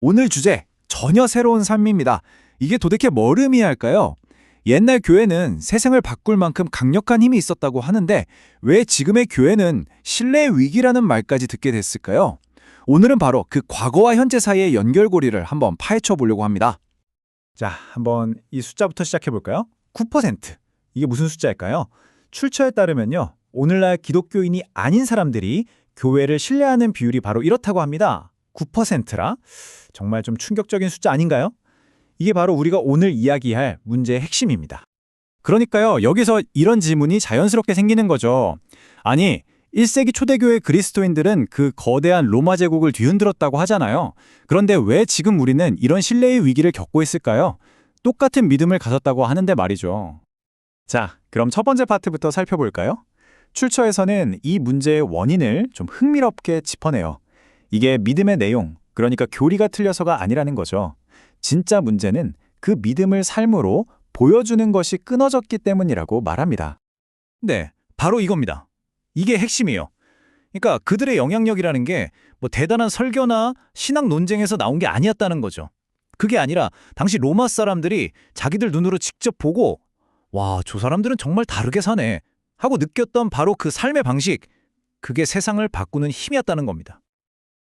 오늘 주제, 전혀 새로운 삶입니다. 이게 도대체 뭘 의미할까요? 옛날 교회는 세상을 바꿀 만큼 강력한 힘이 있었다고 하는데 왜 지금의 교회는 신뢰 위기라는 말까지 듣게 됐을까요? 오늘은 바로 그 과거와 현재 사이의 연결고리를 한번 파헤쳐 보려고 합니다. 자, 한번 이 숫자부터 시작해 볼까요? 9%. 이게 무슨 숫자일까요? 출처에 따르면요. 오늘날 기독교인이 아닌 사람들이 교회를 신뢰하는 비율이 바로 이렇다고 합니다. 9%라? 정말 좀 충격적인 숫자 아닌가요? 이게 바로 우리가 오늘 이야기할 문제의 핵심입니다. 그러니까요, 여기서 이런 질문이 자연스럽게 생기는 거죠. 아니, 1세기 초대교회 그리스도인들은 그 거대한 로마 제국을 뒤흔들었다고 하잖아요. 그런데 왜 지금 우리는 이런 신뢰의 위기를 겪고 있을까요? 똑같은 믿음을 가졌다고 하는데 말이죠. 자, 그럼 첫 번째 파트부터 살펴볼까요? 출처에서는 이 문제의 원인을 좀 흥미롭게 짚어내요. 이게 믿음의 내용, 그러니까 교리가 틀려서가 아니라는 거죠. 진짜 문제는 그 믿음을 삶으로 보여주는 것이 끊어졌기 때문이라고 말합니다. 네, 바로 이겁니다. 이게 핵심이에요. 그러니까 그들의 영향력이라는 게 뭐 대단한 설교나 신학 논쟁에서 나온 게 아니었다는 거죠. 그게 아니라 당시 로마 사람들이 자기들 눈으로 직접 보고 와, 저 사람들은 정말 다르게 사네 하고 느꼈던 바로 그 삶의 방식, 그게 세상을 바꾸는 힘이었다는 겁니다.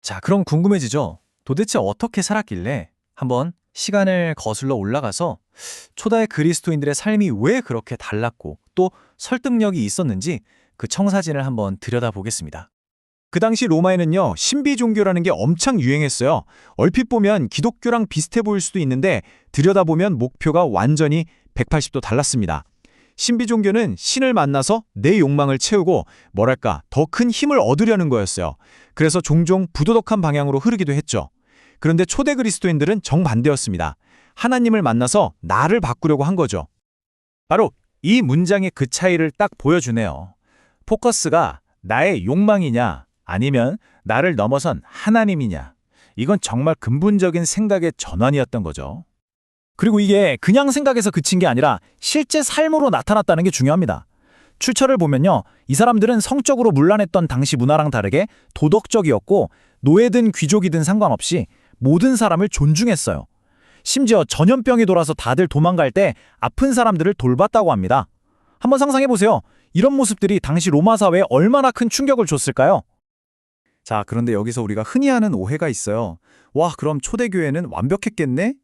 자, 그럼 궁금해지죠? 도대체 어떻게 살았길래? 한번 시간을 거슬러 올라가서 초대 그리스도인들의 삶이 왜 그렇게 달랐고 또 설득력이 있었는지 그 청사진을 한번 들여다보겠습니다. 그 당시 로마에는요, 신비 종교라는 게 엄청 유행했어요. 얼핏 보면 기독교랑 비슷해 보일 수도 있는데 들여다보면 목표가 완전히 180도 달랐습니다. 신비 종교는 신을 만나서 내 욕망을 채우고 뭐랄까 더 큰 힘을 얻으려는 거였어요. 그래서 종종 부도덕한 방향으로 흐르기도 했죠. 그런데 초대 그리스도인들은 정반대였습니다. 하나님을 만나서 나를 바꾸려고 한 거죠. 바로 이 문장의 그 차이를 딱 보여주네요. 포커스가 나의 욕망이냐 아니면 나를 넘어선 하나님이냐. 이건 정말 근본적인 생각의 전환이었던 거죠. 그리고 이게 그냥 생각에서 그친 게 아니라 실제 삶으로 나타났다는 게 중요합니다. 출처를 보면요. 이 사람들은 성적으로 문란했던 당시 문화랑 다르게 도덕적이었고 노예든 귀족이든 상관없이 모든 사람을 존중했어요. 심지어 전염병이 돌아서 다들 도망갈 때 아픈 사람들을 돌봤다고 합니다. 한번 상상해보세요. 이런 모습들이 당시 로마 사회에 얼마나 큰 충격을 줬을까요? 자, 그런데 여기서 우리가 흔히 하는 오해가 있어요. 와, 그럼 초대교회는 완벽했겠네?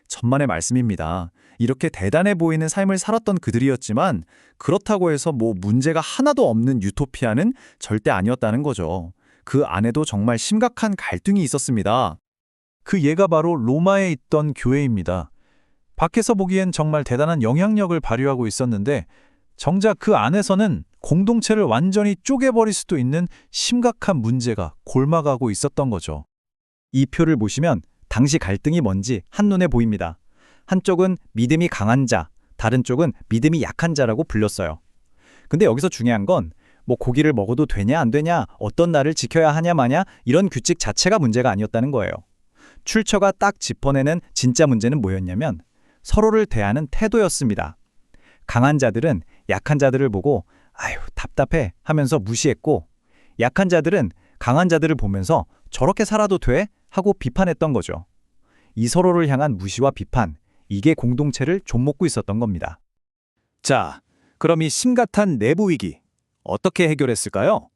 천만의 말씀입니다. 이렇게 대단해 보이는 삶을 살았던 그들이었지만 그렇다고 해서 뭐 문제가 하나도 없는 유토피아는 절대 아니었다는 거죠. 그 안에도 정말 심각한 갈등이 있었습니다. 그 예가 바로 로마에 있던 교회입니다. 밖에서 보기엔 정말 대단한 영향력을 발휘하고 있었는데 정작 그 안에서는 공동체를 완전히 쪼개버릴 수도 있는 심각한 문제가 골마가고 있었던 거죠. 이 표를 보시면 당시 갈등이 뭔지 한눈에 보입니다. 한쪽은 믿음이 강한 자, 다른 쪽은 믿음이 약한 자라고 불렸어요. 근데 여기서 중요한 건 뭐 고기를 먹어도 되냐 안 되냐, 어떤 날을 지켜야 하냐 마냐 이런 규칙 자체가 문제가 아니었다는 거예요. 출처가 딱 짚어내는 진짜 문제는 뭐였냐면 서로를 대하는 태도였습니다. 강한 자들은 약한 자들을 보고 아유 답답해 하면서 무시했고 약한 자들은 강한 자들을 보면서 저렇게 살아도 돼? 하고 비판했던 거죠. 이 서로를 향한 무시와 비판, 이게 공동체를 좀먹고 있었던 겁니다. 자, 그럼 이 심각한 내부 위기 어떻게 해결했을까요?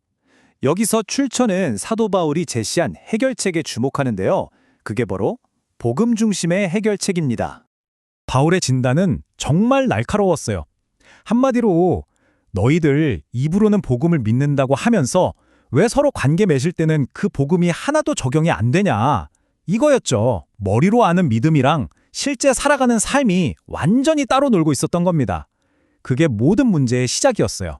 여기서 출처는 사도 바울이 제시한 해결책에 주목하는데요. 그게 바로 복음 중심의 해결책입니다. 바울의 진단은 정말 날카로웠어요. 한마디로 너희들 입으로는 복음을 믿는다고 하면서 왜 서로 관계 맺을 때는 그 복음이 하나도 적용이 안 되냐. 이거였죠. 머리로 아는 믿음이랑 실제 살아가는 삶이 완전히 따로 놀고 있었던 겁니다. 그게 모든 문제의 시작이었어요.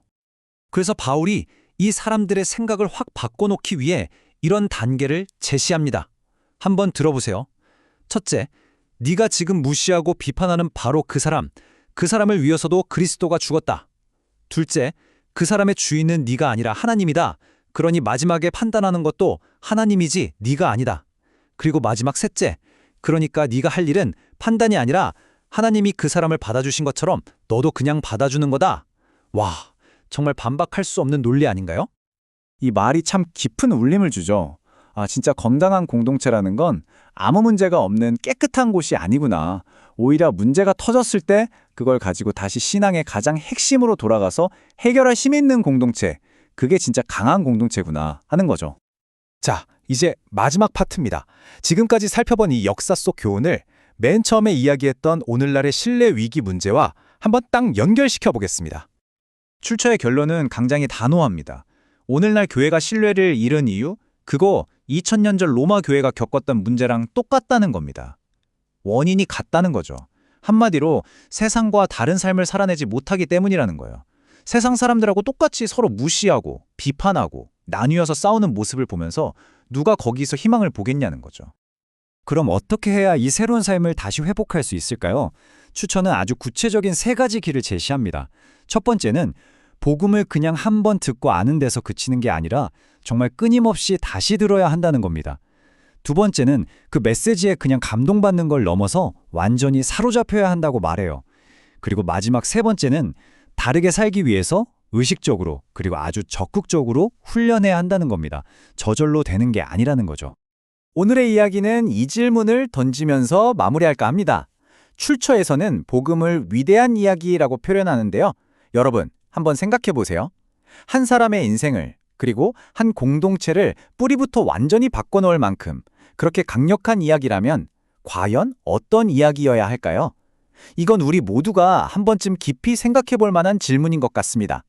그래서 바울이 이 사람들의 생각을 확 바꿔놓기 위해 이런 단계를 제시합니다. 한번 들어보세요. 첫째, 네가 지금 무시하고 비판하는 바로 그 사람을 위해서도 그리스도가 죽었다. 둘째, 그 사람의 주인은 네가 아니라 하나님이다. 그러니 마지막에 판단하는 것도 하나님이지 네가 아니다. 그리고 마지막 셋째, 그러니까 네가 할 일은 판단이 아니라 하나님이 그 사람을 받아주신 것처럼 너도 그냥 받아주는 거다. 와, 정말 반박할 수 없는 논리 아닌가요? 이 말이 참 깊은 울림을 주죠. 진짜 건강한 공동체라는 건 아무 문제가 없는 깨끗한 곳이 아니구나. 오히려 문제가 터졌을 때 그걸 가지고 다시 신앙의 가장 핵심으로 돌아가서 해결할 힘 있는 공동체. 그게 진짜 강한 공동체구나 하는 거죠. 자, 이제 마지막 파트입니다. 지금까지 살펴본 이 역사 속 교훈을 맨 처음에 이야기했던 오늘날의 신뢰 위기 문제와 한번 딱 연결시켜 보겠습니다. 출처의 결론은 굉장히 단호합니다. 오늘날 교회가 신뢰를 잃은 이유? 그거 2000년 전 로마 교회가 겪었던 문제랑 똑같다는 겁니다. 원인이 같다는 거죠. 한마디로 세상과 다른 삶을 살아내지 못하기 때문이라는 거예요. 세상 사람들하고 똑같이 서로 무시하고 비판하고 나뉘어서 싸우는 모습을 보면서 누가 거기서 희망을 보겠냐는 거죠. 그럼 어떻게 해야 이 새로운 삶을 다시 회복할 수 있을까요? 추천은 아주 구체적인 3가지 길을 제시합니다. 첫 번째는 복음을 그냥 한 번 듣고 아는 데서 그치는 게 아니라 정말 끊임없이 다시 들어야 한다는 겁니다. 두 번째는 그 메시지에 그냥 감동받는 걸 넘어서 완전히 사로잡혀야 한다고 말해요. 그리고 마지막 3번째는 다르게 살기 위해서 의식적으로 그리고 아주 적극적으로 훈련해야 한다는 겁니다. 저절로 되는 게 아니라는 거죠. 오늘의 이야기는 이 질문을 던지면서 마무리할까 합니다. 출처에서는 복음을 위대한 이야기라고 표현하는데요. 여러분, 한번 생각해 보세요. 한 사람의 인생을 그리고 한 공동체를 뿌리부터 완전히 바꿔놓을 만큼 그렇게 강력한 이야기라면 과연 어떤 이야기여야 할까요? 이건 우리 모두가 한 번쯤 깊이 생각해 볼 만한 질문인 것 같습니다.